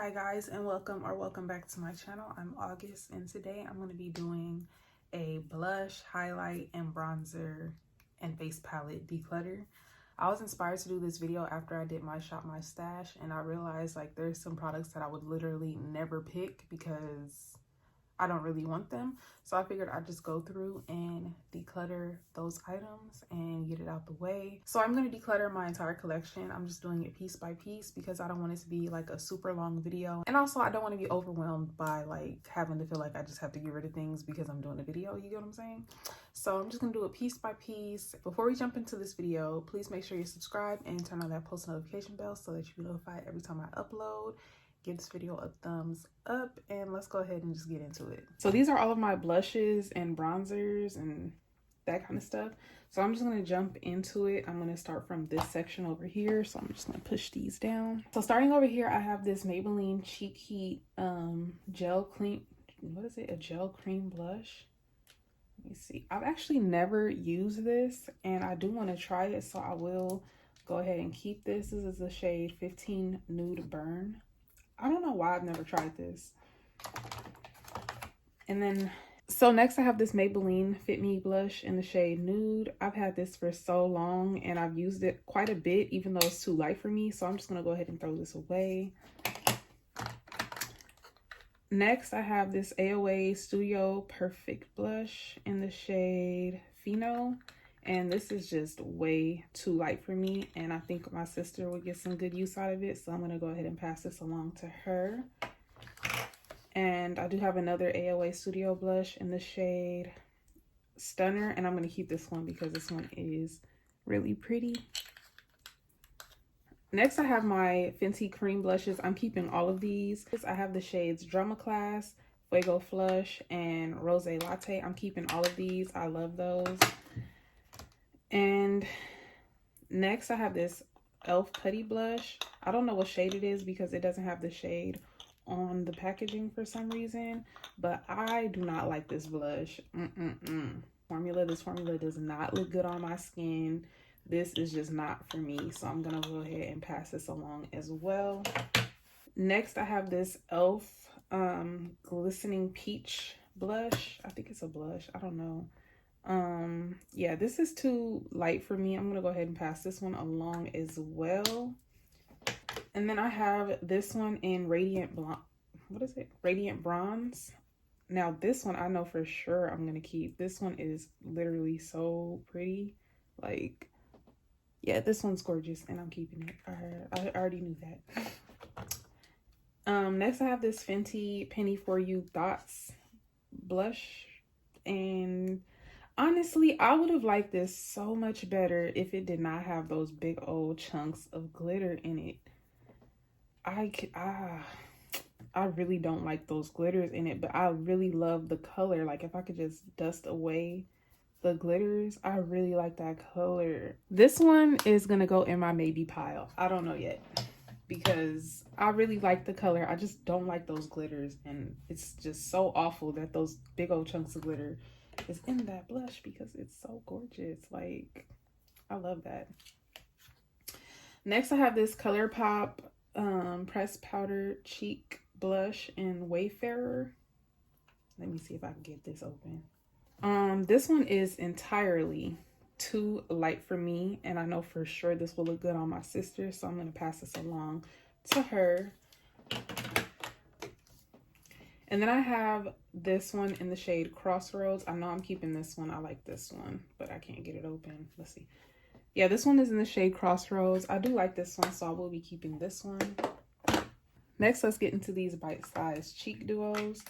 Hi guys, and welcome back to my channel. I'm August, and today I'm going to be doing a blush, highlight, and bronzer and face palette declutter. I was inspired to do this video after I did my shop my stash, and I realized like there's some products that I would literally never pick because I don't really want them. So I figured I'd just go through and declutter those items and get it out the way. So I'm going to declutter my entire collection. I'm just doing it piece by piece because I don't want it to be like a super long video. And also I don't want to be overwhelmed by like having to feel like I just have to get rid of things because I'm doing a video. You get what I'm saying? So I'm just going to do it piece by piece. Before we jump into this video, please make sure you subscribe and turn on that post notification bell so that you'll be notified every time I upload. Give this video a thumbs up, and let's go ahead and just get into it. So these are all of my blushes and bronzers and that kind of stuff. So I'm just going to jump into it. I'm going to start from this section over here. So I'm just going to push these down. So starting over here, I have this Maybelline Cheek Heat gel cream. What is it? A gel cream blush. Let me see. I've actually never used this, and I do want to try it. So I will go ahead and keep this. This is the shade 15 Nude Burn. I don't know why I've never tried this. And then, so next I have this Maybelline Fit Me blush in the shade Nude. I've had this for so long and I've used it quite a bit, even though it's too light for me. So I'm just gonna go ahead and throw this away. Next, I have this AOA Studio Perfect blush in the shade Pheno. And this is just way too light for me, and I think my sister would get some good use out of it, so I'm going to go ahead and pass this along to her. And I do have another AOA Studio blush in the shade Stunner, and I'm going to keep this one because this one is really pretty. Next, I have my Fenty cream blushes. I'm keeping all of these. I have the shades Drama Class, Fuego Flush, and Rose Latte. I'm keeping all of these. I love those. And next I have this e.l.f. Putty blush. I don't know what shade it is because it doesn't have the shade on the packaging for some reason, but I do not like this blush. This formula does not look good on my skin. This is just not for me, so I'm gonna go ahead and pass this along as well. Next I have this e.l.f. Glistening Peach blush. I think it's a blush, I don't know. Yeah, this is too light for me. I'm gonna go ahead and pass this one along as well. And then I have this one in Radiant Blonde. What is it? Radiant Bronze. Now this one I know for sure I'm gonna keep. This one is literally so pretty. Like, yeah, this one's gorgeous and I'm keeping it. I already knew that. Next I have this Fenty Penny For You Dots blush, and honestly, I would have liked this so much better if it did not have those big old chunks of glitter in it. I really don't like those glitters in it, but I really love the color. Like, if I could just dust away the glitters, I really like that color. This one is gonna go in my maybe pile. I don't know yet because I really like the color. I just don't like those glitters, and it's just so awful that those big old chunks of glitter is in that blush because it's so gorgeous. Like, I love that. Next I have this ColourPop pressed powder cheek blush in Wayfarer. Let me see if I can get this open. This one is entirely too light for me, and I know for sure this will look good on my sister, so I'm going to pass this along to her. And then I have this one in the shade Crossroads. I know I'm keeping this one. I like this one, but I can't get it open. Let's see. Yeah, this one is in the shade Crossroads. I do like this one, so I will be keeping this one. Next, let's get into these bite-sized cheek duos.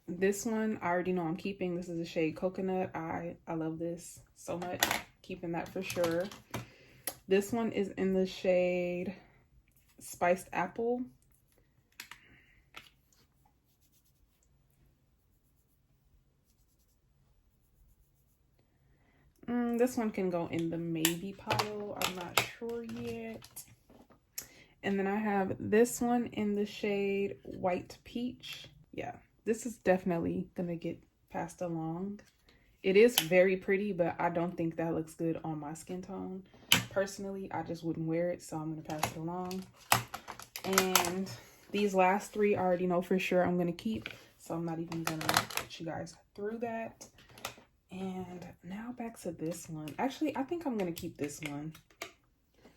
This one, I already know I'm keeping. This is the shade Coconut. I love this so much. Keeping that for sure. This one is in the shade Spiced Apple. This one can go in the maybe pile. I'm not sure yet. And then I have this one in the shade White Peach. Yeah, this is definitely gonna get passed along. It is very pretty, but I don't think that looks good on my skin tone. Personally, I just wouldn't wear it, so I'm gonna pass it along. And These last three I already know for sure I'm gonna keep, so I'm not even gonna put you guys through that. And now back to this one. Actually, I think I'm gonna keep this one.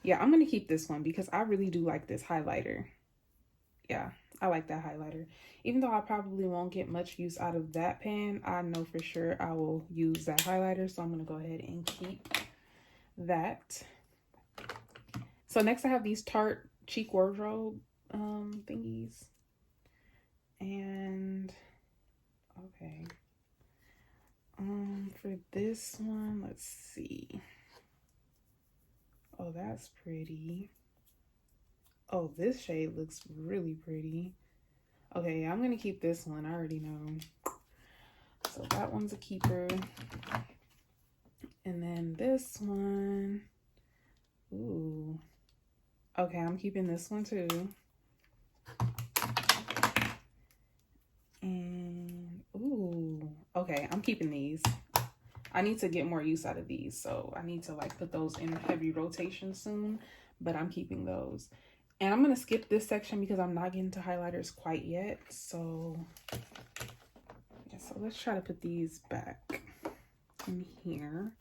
Yeah, I'm gonna keep this one because I really do like this highlighter. Yeah, I like that highlighter. Even though I probably won't get much use out of that pan, I know for sure I will use that highlighter, so I'm gonna go ahead and keep that. So next I have these Tarte cheek wardrobe thingies. And okay. For this one, let's see. Oh, that's pretty. Oh, this shade looks really pretty. Okay, I'm gonna keep this one. I already know. So that one's a keeper. And then this one. Ooh. Okay, I'm keeping this one too. And ooh. Okay, I'm keeping these. I need to get more use out of these, so I need to like put those in heavy rotation soon, but I'm keeping those. And I'm gonna skip this section because I'm not getting to highlighters quite yet. So yeah, so let's try to put these back in here.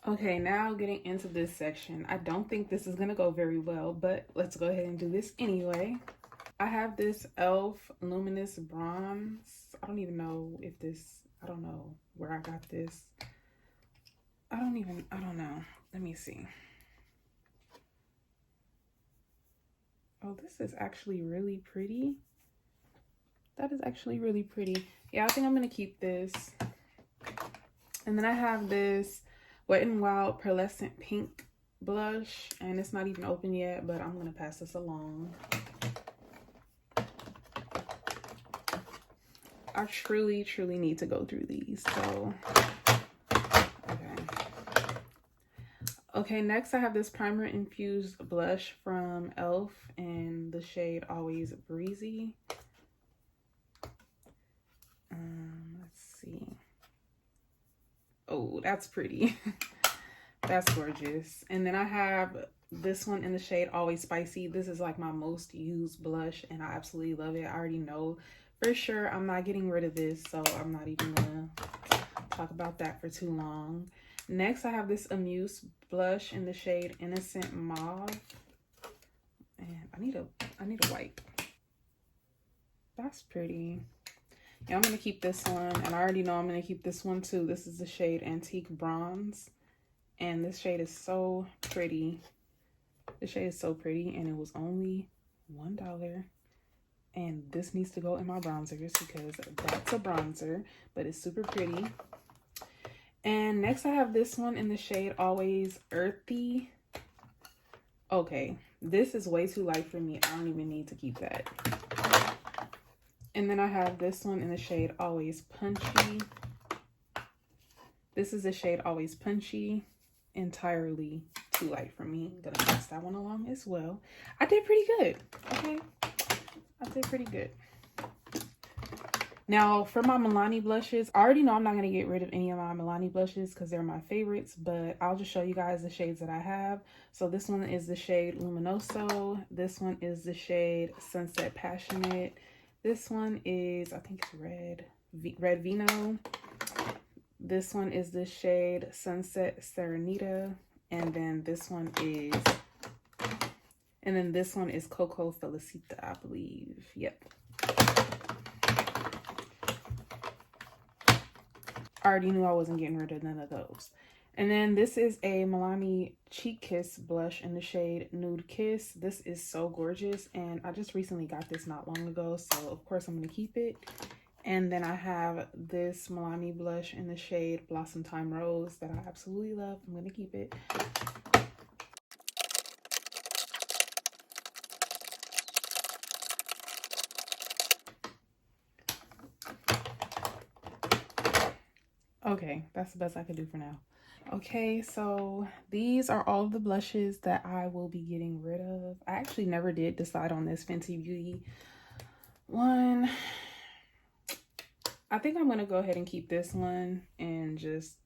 Okay, now getting into this section. I don't think this is gonna go very well, but let's go ahead and do this anyway. I have this e.l.f. Luminous Bronze. I don't even know if this, I don't know where I got this. I don't know. Let me see. Oh, this is actually really pretty. That is actually really pretty. Yeah, I think I'm gonna keep this. And then I have this Wet n Wild Pearlescent Pink blush, and it's not even open yet, but I'm gonna pass this along. I truly need to go through these, so okay, next I have this primer infused blush from e.l.f. in the shade Always Breezy. Let's see. Oh, that's pretty. That's gorgeous. And then I have this one in the shade Always Spicy. This is like my most used blush and I absolutely love it. I already know for sure I'm not getting rid of this, so I'm not even gonna talk about that for too long. Next, I have this Amuse blush in the shade Innocent Mauve. And I need a wipe. That's pretty. Yeah, I'm gonna keep this one, and I already know I'm gonna keep this one too. This is the shade Antique Bronze, and this shade is so pretty. This shade is so pretty, and it was only $1. And this needs to go in my bronzers because that's a bronzer, but it's super pretty. And next I have this one in the shade Always Earthy. Okay, this is way too light for me. I don't even need to keep that. And then I have this one in the shade Always Punchy. This is the shade Always Punchy. Entirely too light for me. I'm gonna pass that one along as well. I did pretty good, okay? I did pretty good. Now, for my Milani blushes, I already know I'm not going to get rid of any of my Milani blushes because they're my favorites, but I'll just show you guys the shades that I have. So this one is the shade Luminoso. This one is the shade Sunset Passionate. This one is, I think it's Red Vino. This one is the shade Sunset Serenita. And then this one is Coco Felicita, I believe. Yep. I already knew I wasn't getting rid of none of those. And then this is a Milani Cheek Kiss blush in the shade Nude Kiss. This is so gorgeous, and I just recently got this not long ago, so of course I'm going to keep it. And then I have this Milani blush in the shade Blossom Time Rose that I absolutely love. I'm going to keep it. Okay, that's the best I could do for now. Okay, so these are all of the blushes that I will be getting rid of. I actually never did decide on this Fenty Beauty one. I think I'm going to go ahead and keep this one and just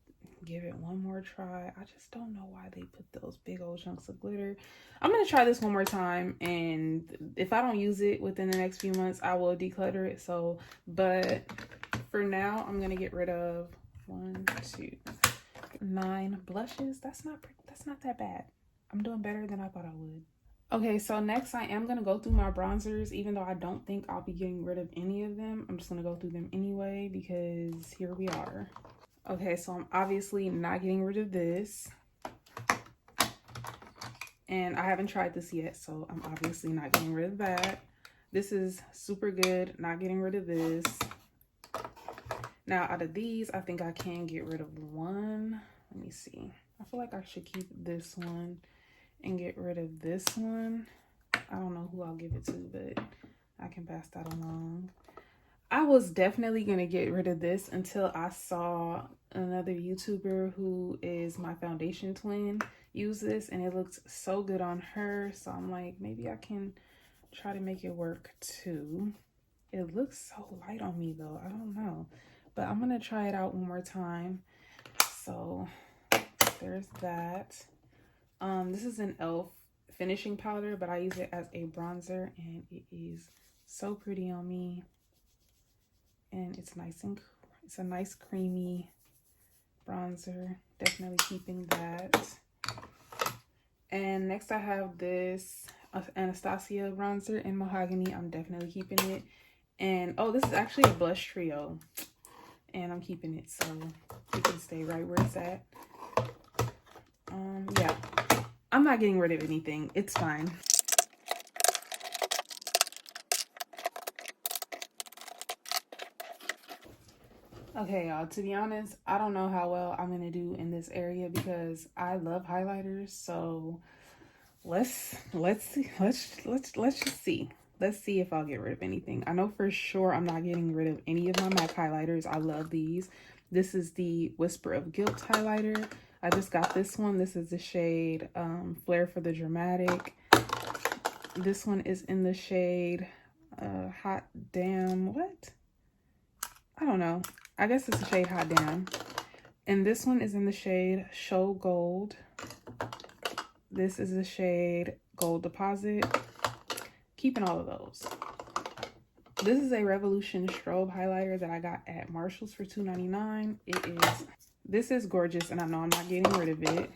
give it one more try. I just don't know why they put those big old chunks of glitter. I'm gonna try this one more time, and if I don't use it within the next few months, I will declutter it. So, but for now, I'm gonna get rid of 1, 2, 9 blushes. That's not that bad. I'm doing better than I thought I would. Okay, so next I am going to go through my bronzers, even though I don't think I'll be getting rid of any of them. I'm just going to go through them anyway because here we are. Okay, so I'm obviously not getting rid of this. And I haven't tried this yet, so I'm obviously not getting rid of that. This is super good, not getting rid of this. Now, out of these, I think I can get rid of one. Let me see. I feel like I should keep this one and get rid of this one. I don't know who I'll give it to, but I can pass that along. I was definitely gonna get rid of this until I saw another YouTuber who is my foundation twin use this, and it looked so good on her. So I'm like, maybe I can try to make it work too. It looks so light on me though. I don't know, but I'm gonna try it out one more time. So there's that. This is an e.l.f. finishing powder, but I use it as a bronzer, and it is so pretty on me. And it's it's a nice creamy bronzer. Definitely keeping that. And next I have this Anastasia bronzer in mahogany. I'm definitely keeping it. And oh, this is actually a blush trio, and I'm keeping it, so it can stay right where it's at. Yeah, I'm not getting rid of anything. It's fine. Okay, y'all, to be honest, I don't know how well I'm gonna do in this area because I love highlighters. So let's see. Let's just see. Let's see if I'll get rid of anything. I know for sure I'm not getting rid of any of my MAC highlighters. I love these. This is the Whisper of Guilt highlighter. I just got this one. This is the shade Flare for the Dramatic. This one is in the shade Hot Damn. What? I don't know. I guess it's the shade Hot Damn. And this one is in the shade Show Gold. This is the shade Gold Deposit. Keeping all of those. This is a Revolution strobe highlighter that I got at Marshall's for $2.99. This is gorgeous, and I know I'm not getting rid of it.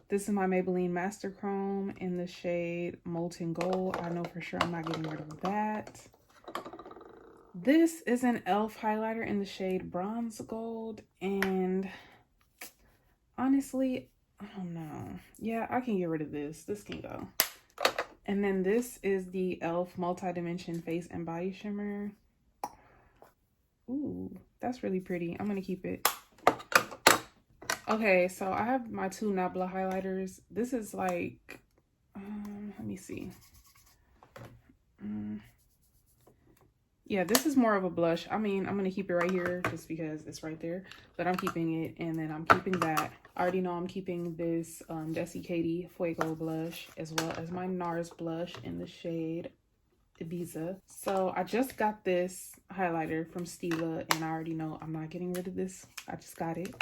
This is my Maybelline Master Chrome in the shade Molten Gold. I know for sure I'm not getting rid of that. This is an e.l.f. highlighter in the shade Bronze Gold, and honestly, I don't know. Yeah, I can get rid of this. This can go. And then this is the e.l.f. Multi-Dimension Face and Body Shimmer. Ooh, that's really pretty. I'm gonna keep it. Okay, so I have my two Nabla highlighters. This is like, let me see. Yeah, this is more of a blush. I mean, I'm going to keep it right here just because it's right there. But I'm keeping it, and then I'm keeping that. I already know I'm keeping this Desi Katie Fuego blush, as well as my NARS blush in the shade Ibiza. So I just got this highlighter from Stila, and I already know I'm not getting rid of this. I just got it.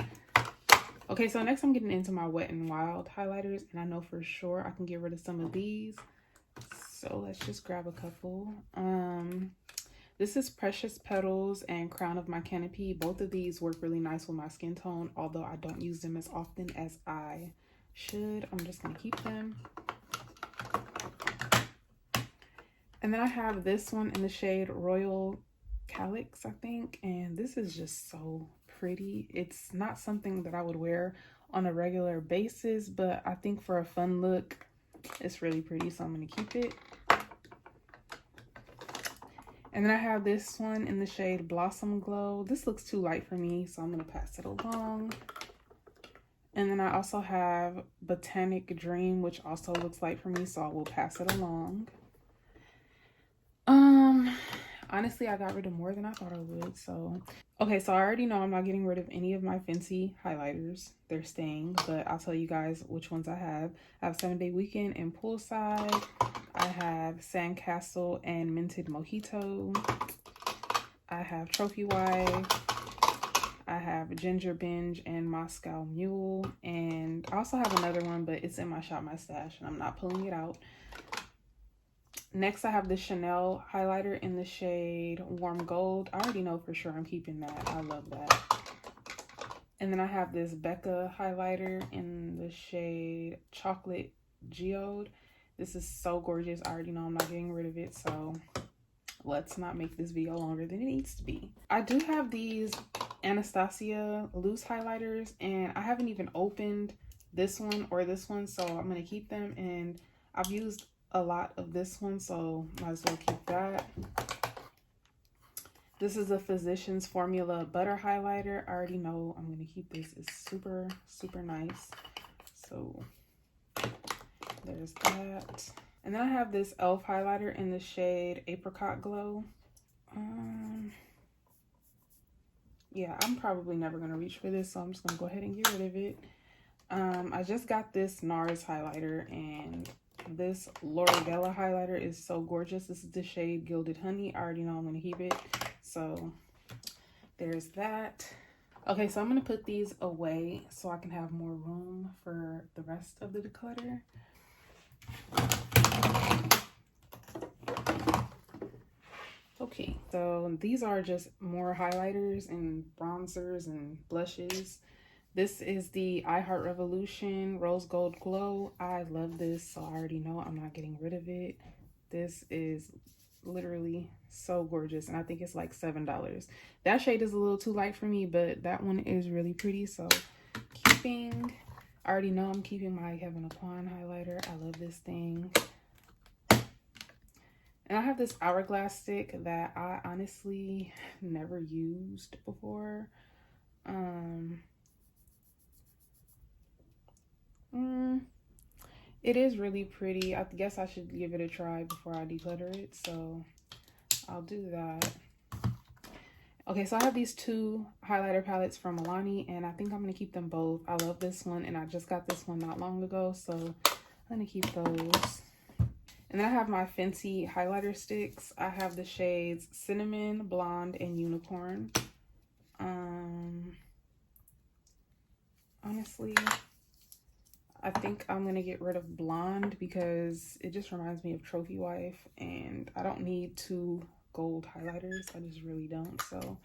Okay, so next I'm getting into my Wet n Wild highlighters, and I know for sure I can get rid of some of these. So let's just grab a couple. This is Precious Petals and Crown of My Canopy. Both of these work really nice with my skin tone, although I don't use them as often as I should. I'm just gonna keep them. And then I have this one in the shade Royal Calyx, I think, and this is just so pretty. It's not something that I would wear on a regular basis, but I think for a fun look, it's really pretty, so I'm gonna keep it. And then I have this one in the shade Blossom Glow. This looks too light for me, so I'm gonna pass it along. And then I also have Botanic Dream, which also looks light for me, so I will pass it along. Honestly, I got rid of more than I thought I would, so. Okay, so I already know I'm not getting rid of any of my Fenty highlighters. They're staying, but I'll tell you guys which ones I have. I have 7 Day Weekend and Poolside. I have Sandcastle and Minted Mojito. I have Trophy Wife. I have Ginger Binge and Moscow Mule. And I also have another one, but it's in my Shop My Stash and I'm not pulling it out. Next, I have the Chanel highlighter in the shade Warm Gold. I already know for sure I'm keeping that. I love that. And then I have this Becca highlighter in the shade Chocolate Geode. This is so gorgeous. I already know I'm not getting rid of it, so let's not make this video longer than it needs to be. I do have these Anastasia loose highlighters, and I haven't even opened this one or this one, so I'm going to keep them. And I've used a lot of this one, so might as well keep that. This is a Physicians Formula Butter Highlighter. I already know I'm going to keep this. It's super, super nice. So there's that. And then I have this e.l.f. highlighter in the shade Apricot Glow. Yeah, I'm probably never going to reach for this, so I'm just going to go ahead and get rid of it. I just got this NARS highlighter, and this L'Oreal highlighter is so gorgeous. This is the shade Gilded Honey. I already know I'm going to keep it. So there's that. Okay, so I'm going to put these away so I can have more room for the rest of the declutter. Okay, so these are just more highlighters and bronzers and blushes. This is the I Heart Revolution Rose Gold Glow. I love this, so I already know I'm not getting rid of it. This is literally so gorgeous, and I think it's like $7. That shade is a little too light for me, but that one is really pretty, so keeping. I already know I'm keeping my Kevin Aucoin highlighter. I love this thing. And I have this Hourglass stick that I honestly never used before. It is really pretty. I guess I should give it a try before I declutter it, so I'll do that. Okay, so I have these two highlighter palettes from Milani, and I think I'm going to keep them both. I love this one, and I just got this one not long ago, so I'm going to keep those. And then I have my Fenty highlighter sticks. I have the shades Cinnamon, Blonde, and Unicorn. Honestly, I think I'm going to get rid of Blonde because it just reminds me of Trophy Wife, and I don't need two gold highlighters. I just really don't, so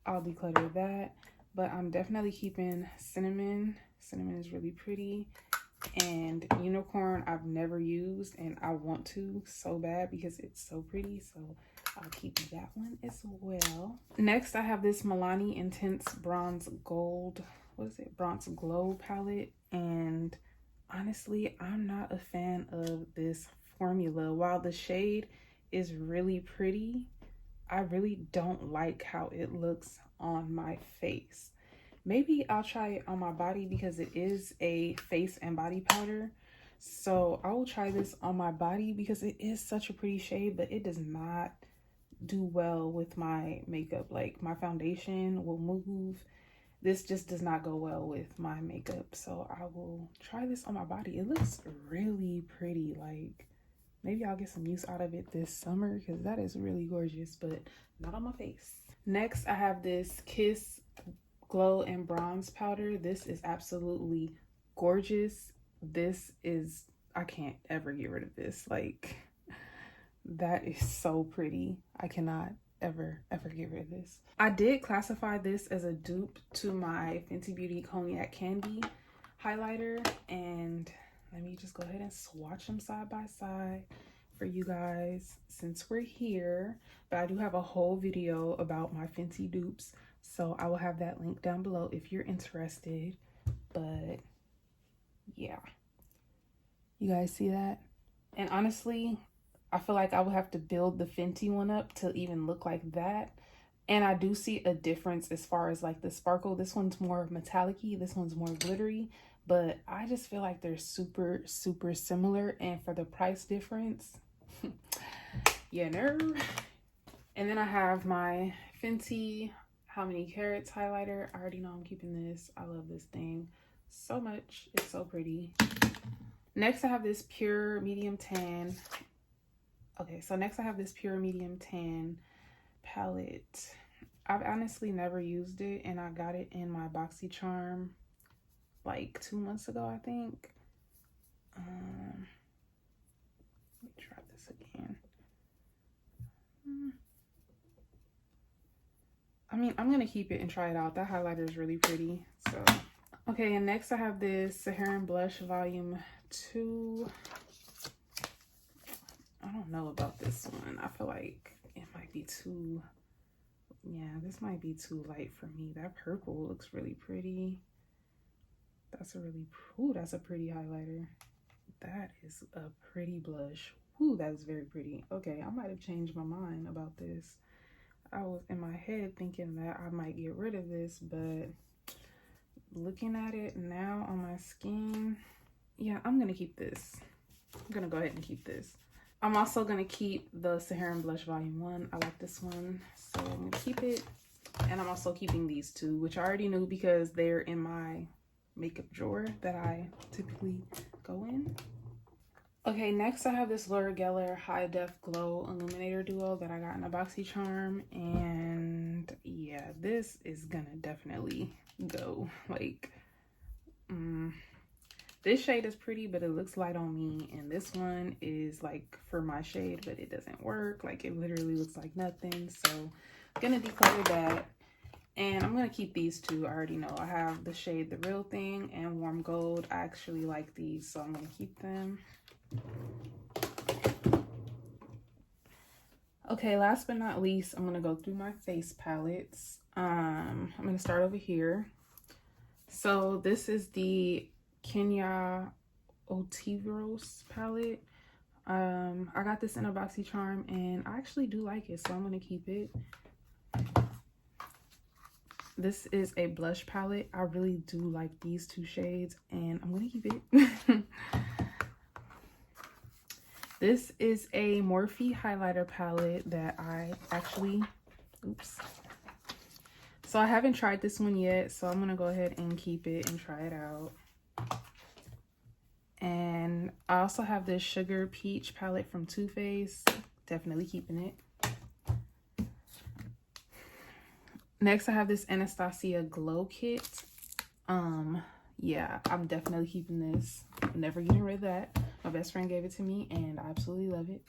I'll declutter that. But I'm definitely keeping Cinnamon. Cinnamon is really pretty. And Unicorn I've never used, and I want to so bad because it's so pretty, so I'll keep that one as well. Next, I have this Milani Intense Bronze Gold, what is it, Bronze Glow palette, and honestly, I'm not a fan of this formula. While the shade is really pretty, I really don't like how it looks on my face. Maybe I'll try it on my body because it is a face and body powder. So I will try this on my body because it is such a pretty shade, but it does not do well with my makeup. Like, my foundation will move. This just does not go well with my makeup. So I will try this on my body. It looks really pretty. Like, maybe I'll get some use out of it this summer because that is really gorgeous, but not on my face. Next, I have this Kiss Glow and Bronze powder. This is absolutely gorgeous. This is, I can't ever get rid of this. Like, that is so pretty. I cannot ever get rid of this. I did classify this as a dupe to my Fenty Beauty Cognac Candy highlighter, and let me just go ahead and swatch them side by side for you guys since we're here. But I do have a whole video about my Fenty dupes, so I will have that link down below if you're interested. But yeah, you guys see that? And honestly, I feel like I would have to build the Fenty one up to even look like that. And I do see a difference as far as like the sparkle. This one's more metallic-y, this one's more glittery, but I just feel like they're super similar. And for the price difference, yeah, no. And then I have my Fenty How Many Carats highlighter. I already know I'm keeping this. I love this thing so much. It's so pretty. Next, I have this Pure Medium Tan. Okay, so next I have this Pure Medium Tan palette. I've honestly never used it, and I got it in my BoxyCharm like 2 months ago, I think. Let me try this again. I mean, I'm gonna keep it and try it out. That highlighter is really pretty. So, okay, and next I have this Saharan Blush Volume 2. I don't know about this one. I feel like it might be too, yeah, this might be too light for me. That purple looks really pretty. That's a really, ooh, that's a pretty highlighter. That is a pretty blush. Ooh, that is very pretty. Okay, I might have changed my mind about this. I was in my head thinking that I might get rid of this, but looking at it now on my skin, yeah, I'm gonna keep this. I'm gonna go ahead and keep this. I'm also gonna keep the Saharan Blush Volume 1. I like this one, so I'm gonna keep it. And I'm also keeping these two, which I already knew because they're in my makeup drawer that I typically go in. Okay, next I have this Laura Geller High Def Glow Illuminator Duo that I got in a BoxyCharm, and yeah, this is gonna definitely go. Like, this shade is pretty, but it looks light on me, and this one is like for my shade, but it doesn't work. Like, it literally looks like nothing, so I'm gonna declutter that. And I'm gonna keep these two. I already know I have the shade The Real Thing and Warm Gold. I actually like these, so I'm gonna keep them. Okay, last but not least, I'm gonna go through my face palettes. I'm gonna start over here. So this is the Kenya Otiveros palette. I got this in a BoxyCharm, and I actually do like it, so I'm gonna keep it. This is a blush palette. I really do like these two shades, and I'm gonna keep it. This is a Morphe highlighter palette that I actually, oops. So I haven't tried this one yet, so I'm gonna go ahead and keep it and try it out. And I also have this Sugar Peach palette from Too Faced. Definitely keeping it. Next, I have this Anastasia Glow Kit. Yeah, I'm definitely keeping this. I'm never getting rid of that. My best friend gave it to me, and I absolutely love it.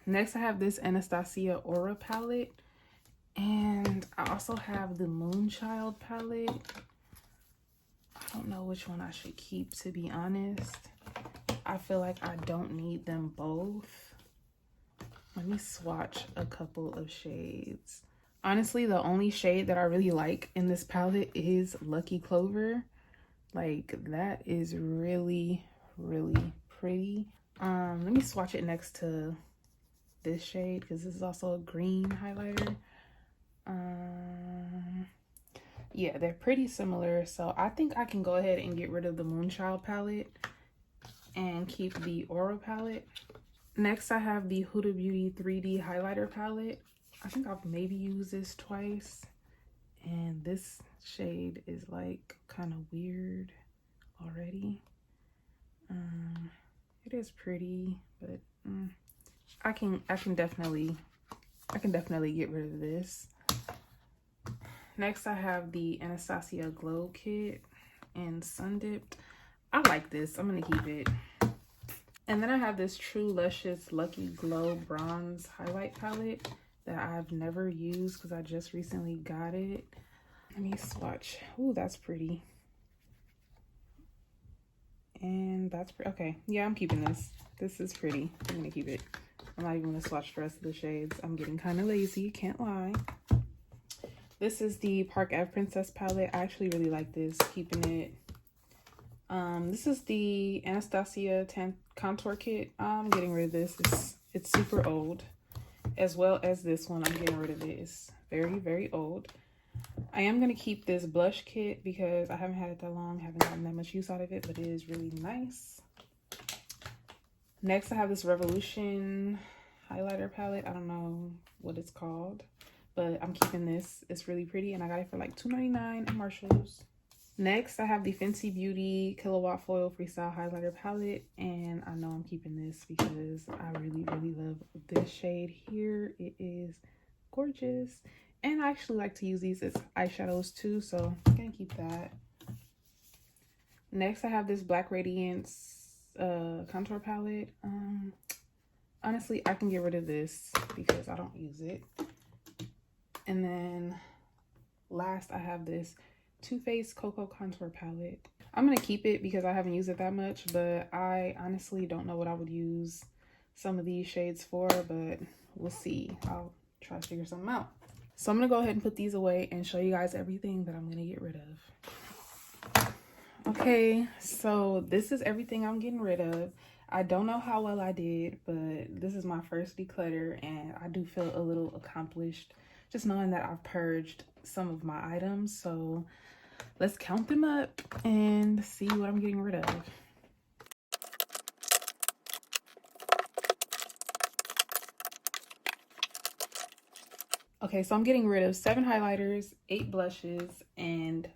Next, I have this Anastasia Aura palette. And I also have the Moonchild palette. I don't know which one I should keep, to be honest. I feel like I don't need them both. Let me swatch a couple of shades. Honestly, the only shade that I really like in this palette is Lucky Clover. Like, that is really, really pretty. Let me swatch it next to this shade because this is also a green highlighter. Yeah, they're pretty similar. So I think I can go ahead and get rid of the Moonchild palette and keep the Aura palette. Next, I have the Huda Beauty 3D highlighter palette. I think I've maybe used this twice, and this shade is like kind of weird already. It is pretty, but I can definitely get rid of this. Next, I have the Anastasia Glow Kit in Sun Dipped. I like this. I'm gonna keep it. And then I have this True Luscious Lucky Glow Bronze Highlight Palette that I've never used because I just recently got it. Let me swatch. Ooh, that's pretty. And that's okay. Yeah, I'm keeping this. This is pretty. I'm gonna keep it. I'm not even gonna swatch the rest of the shades. I'm getting kind of lazy, can't lie. This is the Park Ave Princess palette. I actually really like this. Keeping it. This is the Anastasia Contour Kit. I'm getting rid of this. It's super old. As well as this one, I'm getting rid of it. It's very, very old. I am going to keep this blush kit because I haven't had it that long. Haven't gotten that much use out of it, but it is really nice. Next, I have this Revolution highlighter palette. I don't know what it's called, but I'm keeping this. It's really pretty, and I got it for like $2.99 at Marshall's. Next, I have the Fenty Beauty Kilowatt Foil Freestyle Highlighter Palette, and I know I'm keeping this because I really, really love this shade here. It is gorgeous. And I actually like to use these as eyeshadows too, so I'm gonna keep that. Next, I have this Black Radiance contour palette. Honestly, I can get rid of this because I don't use it. And then last, I have this Too Faced Cocoa Contour Palette. I'm going to keep it because I haven't used it that much, but I honestly don't know what I would use some of these shades for, but we'll see. I'll try to figure something out. So I'm going to go ahead and put these away and show you guys everything that I'm going to get rid of. Okay, so this is everything I'm getting rid of. I don't know how well I did, but this is my first declutter, and I do feel a little accomplished just knowing that I've purged some of my items. So let's count them up and see what I'm getting rid of. Okay, so I'm getting rid of 7 highlighters, 8 blushes, and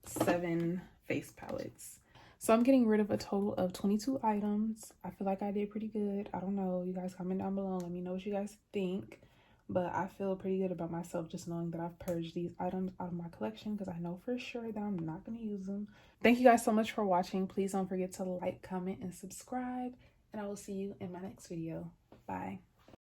7 face palettes. So I'm getting rid of a total of 22 items. I feel like I did pretty good. I don't know. You guys comment down below. Let me know what you guys think. But I feel pretty good about myself just knowing that I've purged these items out of my collection because I know for sure that I'm not going to use them. Thank you guys so much for watching. Please don't forget to like, comment, and subscribe. And I will see you in my next video. Bye.